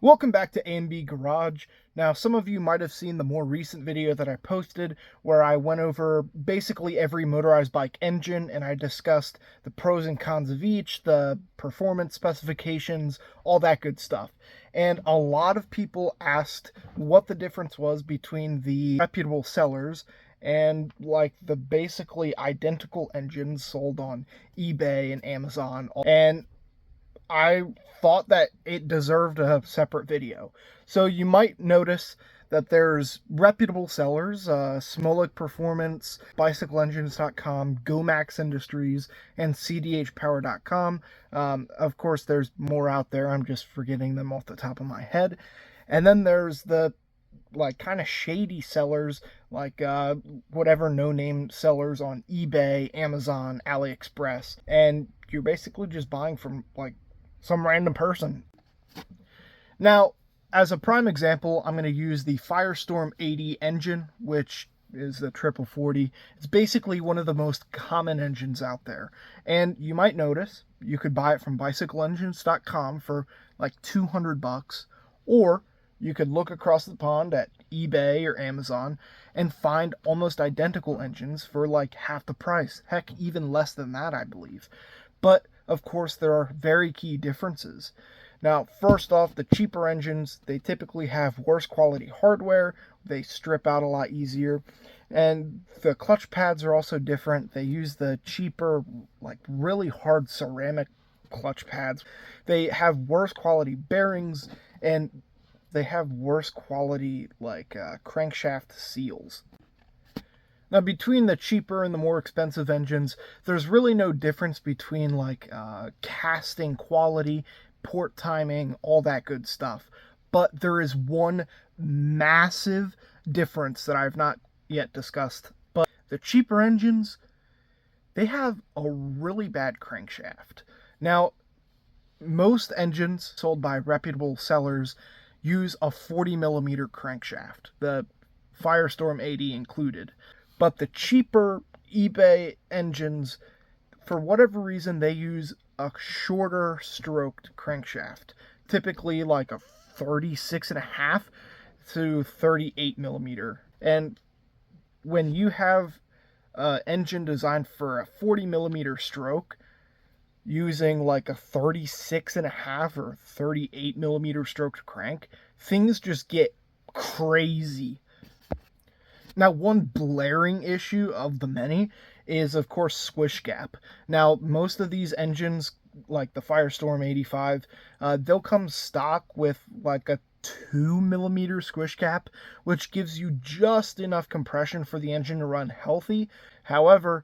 Welcome back to A.M.B. Garage. Now, some of you might have seen the more recent video that I posted where I went over basically every motorized bike engine and I discussed the pros and cons of each, the performance specifications, all that good stuff. And a lot of people asked what the difference was between the reputable sellers and like the basically identical engines sold on eBay and Amazon. And I thought that it deserved a separate video. So you might notice that there's reputable sellers, Smolik Performance, BicycleEngines.com, GoMax Industries, and CDHPower.com. Of course, there's more out there. I'm just forgetting them off the top of my head. And then there's the like kind of shady sellers, like whatever no-name sellers on eBay, Amazon, AliExpress, and you're basically just buying from like some random person. Now, as a prime example, I'm going to use the Firestorm 80 engine, which is the 4040. It's basically one of the most common engines out there. And you might notice you could buy it from BicycleEngines.com for like $200, or you could look across the pond at eBay or Amazon and find almost identical engines for like half the price. Heck, even less than that, I believe. But of course, there are very key differences. Now, first off, the cheaper engines, they typically have worse quality hardware. They strip out a lot easier. And the clutch pads are also different. They use the cheaper, like really hard ceramic clutch pads. They have worse quality bearings, and they have worse quality like crankshaft seals. Now, between the cheaper and the more expensive engines, there's really no difference between like casting quality, port timing, all that good stuff. But there is one massive difference that I've not yet discussed. But the cheaper engines, they have a really bad crankshaft. Now, most engines sold by reputable sellers use a 40 millimeter crankshaft, the Firestorm 80 included. But the cheaper eBay engines, for whatever reason, they use a shorter stroked crankshaft, typically like a 36.5 to 38 millimeter. And when you have an engine designed for a 40 millimeter stroke, using like a 36.5 or 38 millimeter stroked crank, things just get crazy. Now, one blaring issue of the many is, of course, squish gap. Now, most of these engines, like the Firestorm 85, they'll come stock with like a 2 millimeter squish gap, which gives you just enough compression for the engine to run healthy. However,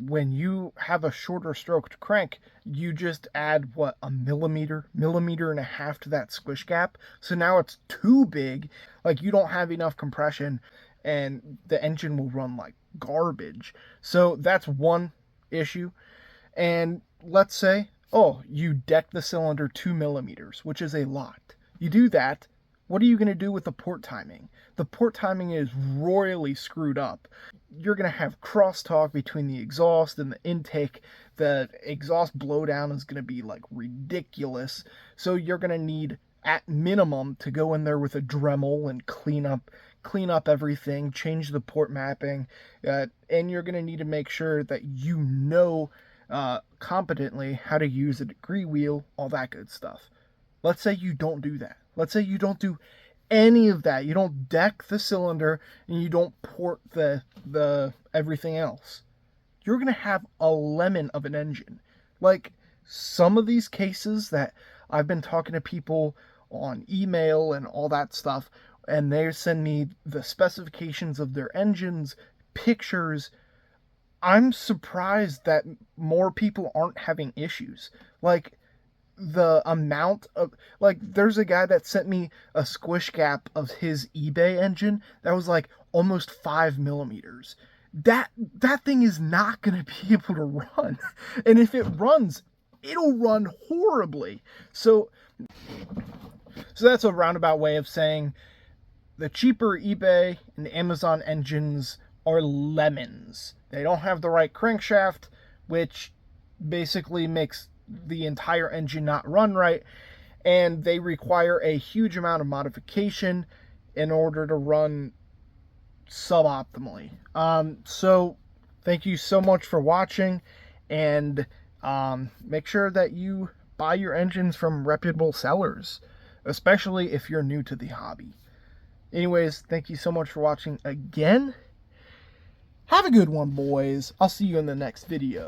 when you have a shorter stroked crank, you just add a millimeter and a half to that squish gap. So now it's too big, like you don't have enough compression, and the engine will run like garbage. So that's one issue. And let's say, oh, you deck the cylinder 2 millimeters, which is a lot. You do that, what are you going to do with the port timing? The port timing is royally screwed up. You're going to have crosstalk between the exhaust and the intake. The exhaust blowdown is going to be like ridiculous. So you're going to need, at minimum, to go in there with a Dremel and clean up everything, change the port mapping, and you're going to need to make sure that you know competently how to use a degree wheel, all that good stuff. Let's say you don't do that. Let's say you don't do any of that. You don't deck the cylinder and you don't port the everything else. You're going to have a lemon of an engine. Like some of these cases that I've been talking to people on email and all that stuff, and they send me the specifications of their engines, pictures. I'm surprised that more people aren't having issues. Like the amount of, like, there's a guy that sent me a squish gap of his eBay engine that was like almost 5 millimeters. That thing is not going to be able to run. And if it runs, it'll run horribly. So that's a roundabout way of saying the cheaper eBay and Amazon engines are lemons. They don't have the right crankshaft, which basically makes the entire engine not run right. and they require a huge amount of modification in order to run suboptimally. So thank you so much for watching, and make sure that you buy your engines from reputable sellers, especially if you're new to the hobby. Anyways, thank you so much for watching again. Have a good one, boys. I'll see you in the next video.